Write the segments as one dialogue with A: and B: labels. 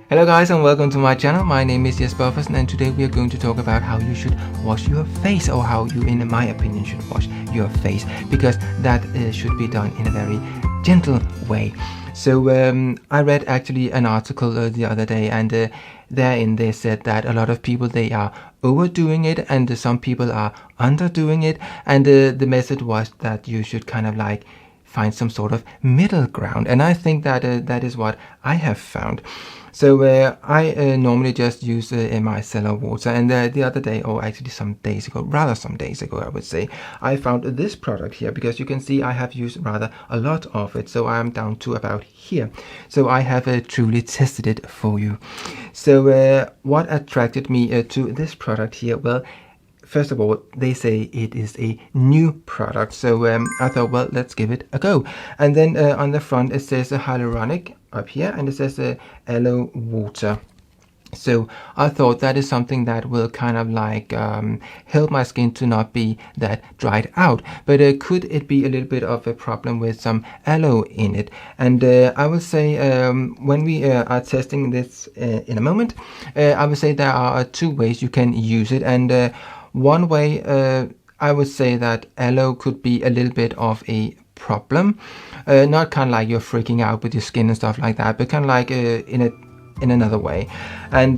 A: Hello guys and welcome to my channel. My name is Jesper and today we are going to talk about how you should wash your face, or how you, in my opinion, should wash your face, because that should be done in a very gentle way. So I read actually an article the other day, and therein they said that a lot of people, they are overdoing it and some people are underdoing it, and the message was that you should kind of like find some sort of middle ground, and I think that that is what I have found. So I normally just use Micellar Water, and the other day, or actually some days ago I would say, I found this product here, because you can see I have used rather a lot of it, so I am down to about here. So I have truly tested it for you. So what attracted me to this product here? Well, first of all, they say it is a new product, so I thought, well, let's give it a go. And then on the front it says a hyaluronic up here, and it says a aloe water. So I thought that is something that will kind of like help my skin to not be that dried out. But could it be a little bit of a problem with some aloe in it? And I will say when we are testing this in a moment, I will say there are two ways you can use it. And one way, I would say that aloe could be a little bit of a problem, not kind of like you're freaking out with your skin and stuff like that, but kind of like in another way. And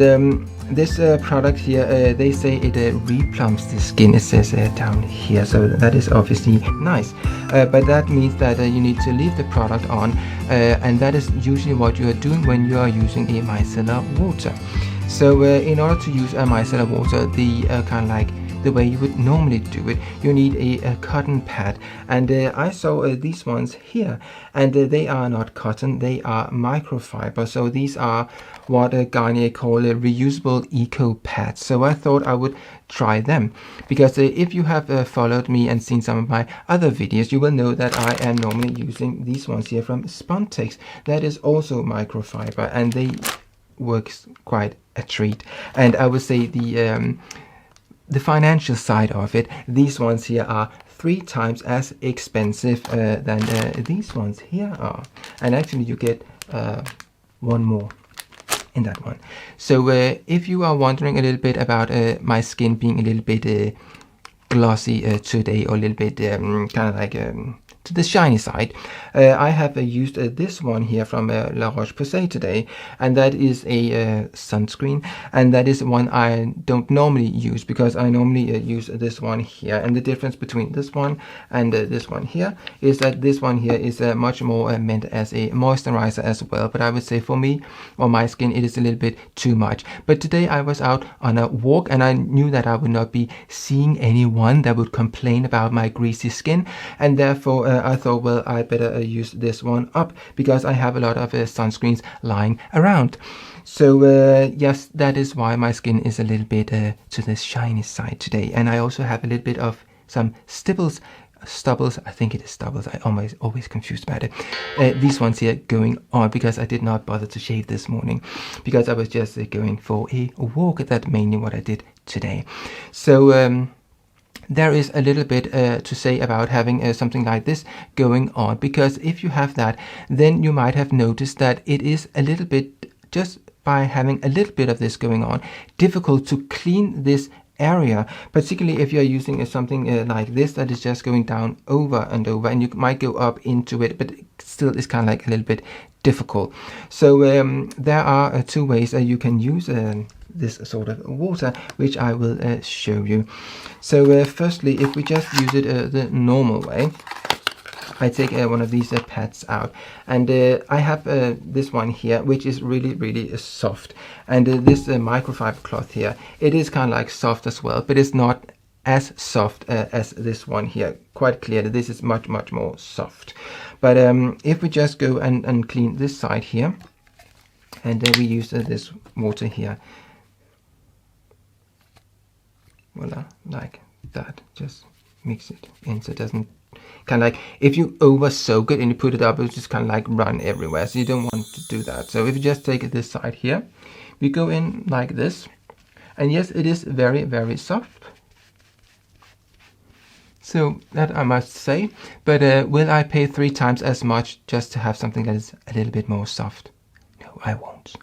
A: this product here, they say it replumps the skin. It says down here, so that is obviously nice, but that means that you need to leave the product on, and that is usually what you are doing when you are using a micellar water. So in order to use a micellar water, the kind of like the way you would normally do it, you need a cotton pad, and I saw these ones here, and they are not cotton, they are microfiber. So these are what Garnier call reusable eco pads. So I thought I would try them, because if you have followed me and seen some of my other videos, you will know that I am normally using these ones here from Spontex. That is also microfiber, and they works quite a treat. And I would say the financial side of it, these ones here are 3 times as expensive than these ones here are, and actually you get one more in that one. So if you are wondering a little bit about my skin being a little bit glossy today, or a little bit kind of like to the shiny side, I have used this one here from La Roche-Posay today, and that is a sunscreen, and that is one I don't normally use, because I normally use this one here. And the difference between this one and this one here is that this one here is much more meant as a moisturizer as well, but I would say for me, or my skin, it is a little bit too much. But today I was out on a walk, and I knew that I would not be seeing anyone that would complain about my greasy skin, and therefore I thought, well, I better use this one up, because I have a lot of sunscreens lying around. So yes, that is why my skin is a little bit to the shiny side today. And I also have a little bit of some stubbles, I think it is stubbles, I always confused about it, these ones here going on, because I did not bother to shave this morning, because I was just going for a walk. That's mainly what I did today. So there is a little bit to say about having something like this going on, because if you have that, then you might have noticed that it is a little bit, just by having a little bit of this going on, difficult to clean this area, particularly if you're using something like this that is just going down over and over, and you might go up into it, but it still is kind of like a little bit difficult. So there are 2 ways that you can use this sort of water, which I will show you. So firstly, if we just use it the normal way, I take one of these pads out, and I have this one here, which is really soft, and this microfiber cloth here, it is kind of like soft as well, but it's not as soft as this one here. Quite clearly, this is much more soft. But if we just go and clean this side here, and then we use this water here, voila, like that, just mix it in so it doesn't kind of like, if you over soak it and you put it up, it's just kind of like run everywhere, so you don't want to do that. So if you just take this side here, we go in like this, and yes, it is very soft, so that I must say, but will I pay 3 times as much just to have something that is a little bit more soft? No, I won't.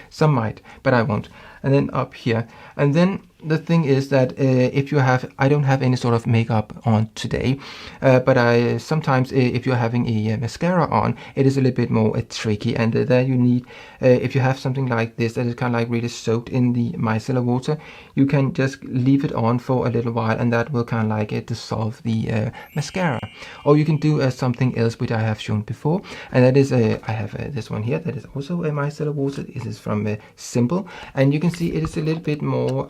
A: Some might, but I won't. And then up here. And then the thing is that if you have, I don't have any sort of makeup on today, but I sometimes if you're having a mascara on, it is a little bit more tricky, and there you need, if you have something like this that is kind of like really soaked in the micellar water, you can just leave it on for a little while, and that will kind of like dissolve the mascara. Or you can do something else which I have shown before, and that is I have this one here that is also a micellar water. This is from Simple, and you can see it is a little bit more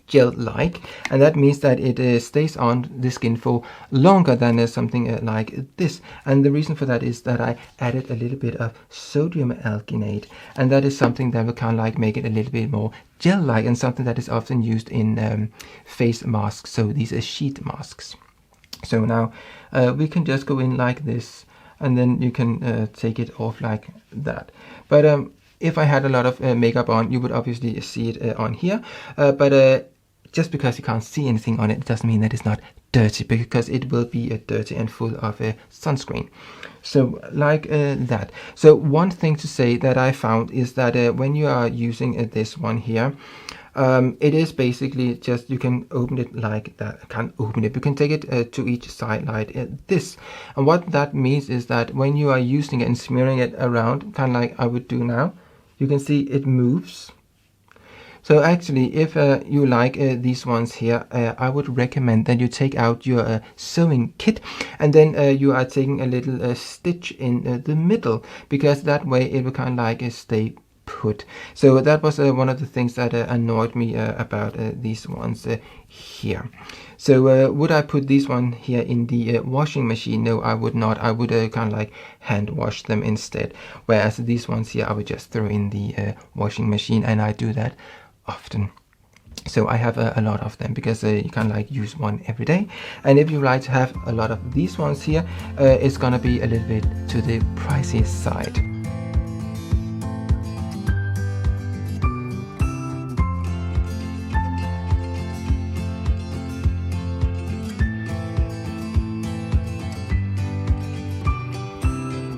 A: gel-like, and that means that it stays on the skin for longer than something like this. And the reason for that is that I added a little bit of sodium alginate, and that is something that will kind of like make it a little bit more gel-like, and something that is often used in face masks, so these are sheet masks. So now we can just go in like this, and then you can take it off like that. But if I had a lot of makeup on, you would obviously see it on here, but just because you can't see anything on it, it doesn't mean that it's not dirty, because it will be dirty and full of sunscreen. So like that. So one thing to say that I found is that when you are using this one here, it is basically just, you can open it like that. I can't open it, you can take it to each side like this. And what that means is that when you are using it and smearing it around, kind of like I would do now, you can see it moves. So actually, if you like these ones here, I would recommend that you take out your sewing kit, and then you are taking a little stitch in the middle, because that way it will kind of like stay put. So that was one of the things that annoyed me about these ones here. So would I put this one here in the washing machine? No, I would not. I would kind of like hand wash them instead, whereas these ones here I would just throw in the washing machine, and I do that often. So I have a lot of them, because you can like use one every day. And if you like to have a lot of these ones here, it's gonna be a little bit to the pricey side.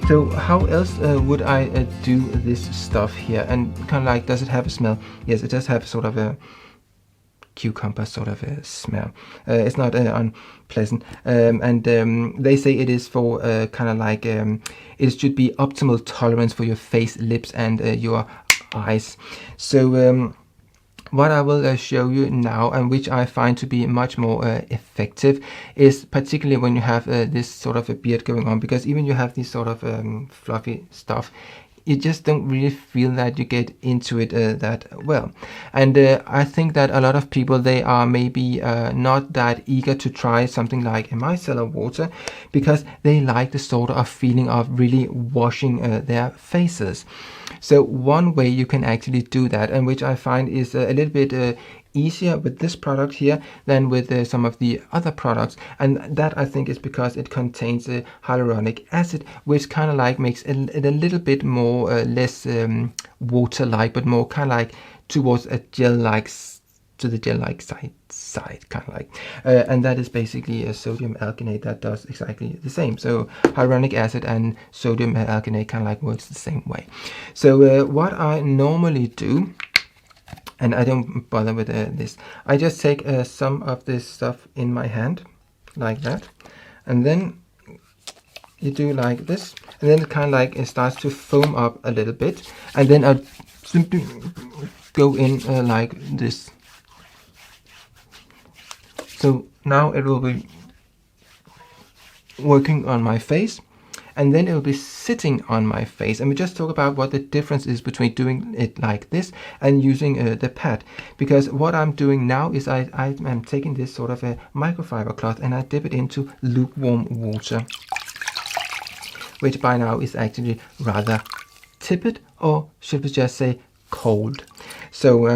A: So how else would I do this stuff here? And kind of like, does it have a smell? Yes, it does have sort of a cucumber sort of a smell. It's not unpleasant, and they say it is for kind of like it should be optimal tolerance for your face, lips, and your eyes. So what I will show you now, and which I find to be much more effective, is particularly when you have this sort of a beard going on, because even you have this sort of fluffy stuff, you just don't really feel that you get into it that well. And I think that a lot of people, they are maybe not that eager to try something like a micellar water, because they like the sort of feeling of really washing their faces. So one way you can actually do that, and which I find is a little bit easier with this product here than with some of the other products, and that I think is because it contains hyaluronic acid, which kind of like makes it a little bit more less water-like, but more kind of like towards a gel-like, to the gel-like side kind of like, and that is basically a sodium alginate that does exactly the same. So hyaluronic acid and sodium alginate kind of like works the same way. So what I normally do, and I don't bother with this, I just take some of this stuff in my hand like that, and then you do like this, and then it kind of like it starts to foam up a little bit, and then I simply go in like this. So now it will be working on my face, and then it will be sitting on my face. And we just talk about what the difference is between doing it like this and using the pad. Because what I'm doing now is I am taking this sort of a microfiber cloth, and I dip it into lukewarm water, which by now is actually rather tepid, or should we just say cold. So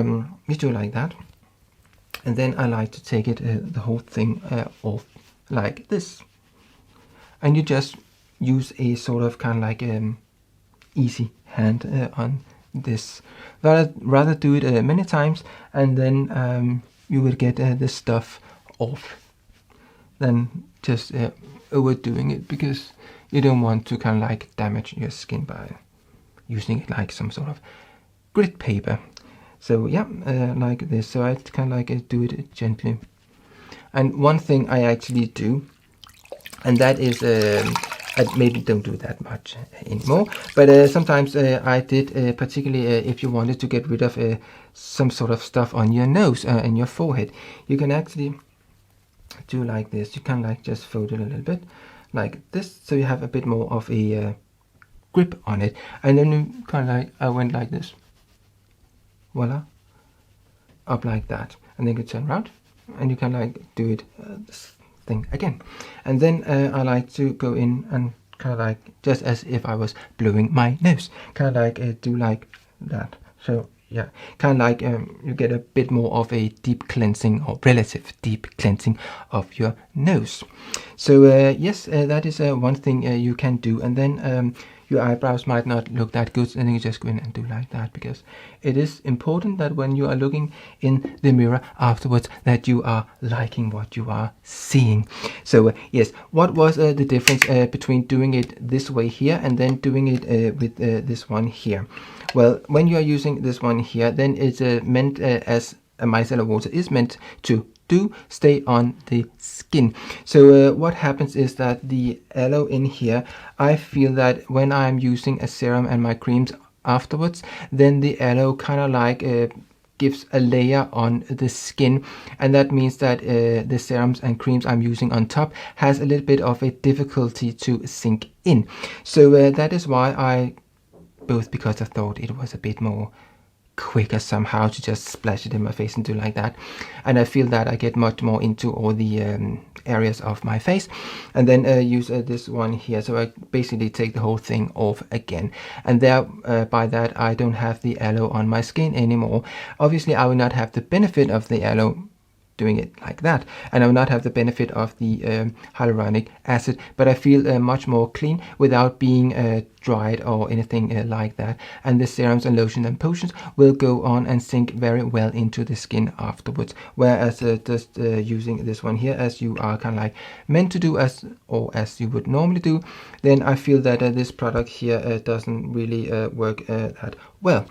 A: you do like that. And then I like to take it the whole thing off like this, and you just use a sort of kind of like easy hand on this. Rather do it many times, and then you will get the stuff off, than just overdoing it, because you don't want to kind of like damage your skin by using it like some sort of grit paper. So yeah, like this. So I kind of like do it gently. And one thing I actually do, and that is, I maybe don't do that much anymore, but sometimes I did, particularly if you wanted to get rid of some sort of stuff on your nose and your forehead, you can actually do like this. You can like just fold it a little bit like this, so you have a bit more of a grip on it, and then you kind of like, I went like this, voila, up like that, and then you turn around and you can like do it this thing again. And then I like to go in and kind of like, just as if I was blowing my nose, kind of like do like that. So yeah, kind of like you get a bit more of a deep cleansing, or relative deep cleansing of your nose. So yes, that is one thing you can do. And then your eyebrows might not look that good, and then you just go in and do like that, because it is important that when you are looking in the mirror afterwards, that you are liking what you are seeing. So yes, what was the difference between doing it this way here and then doing it with this one here? Well, when you are using this one here, then it's meant as a micellar water is meant to stay on the skin. So what happens is that the aloe in here, I feel that when I'm using a serum and my creams afterwards, then the aloe kind of like gives a layer on the skin, and that means that the serums and creams I'm using on top has a little bit of a difficulty to sink in. So that is why I, both because I thought it was a bit more quicker somehow to just splash it in my face and do like that, and I feel that I get much more into all the areas of my face, and then use this one here. So I basically take the whole thing off again, and there by that I don't have the aloe on my skin anymore. Obviously I will not have the benefit of the aloe doing it like that, and I will not have the benefit of the hyaluronic acid, but I feel much more clean without being dried or anything like that, and the serums and lotions and potions will go on and sink very well into the skin afterwards, whereas just using this one here, as you are kind of like meant to do, as you would normally do, then I feel that this product here doesn't really work that well.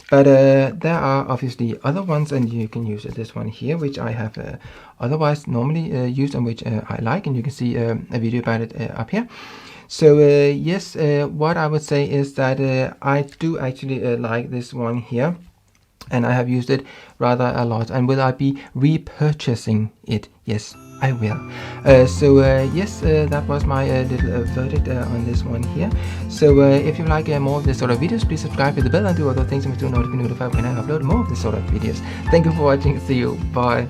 A: But there are obviously other ones, and you can use this one here, which I have otherwise normally used, and which I like, and you can see a video about it up here. So yes, what I would say is that I do actually like this one here, and I have used it rather a lot. And will I be repurchasing it? Yes, I will. So yes, that was my little verdict on this one here. So if you like more of this sort of videos, please subscribe, hit the bell, and do other things to be notified when I upload more of this sort of videos. Thank you for watching. See you. Bye.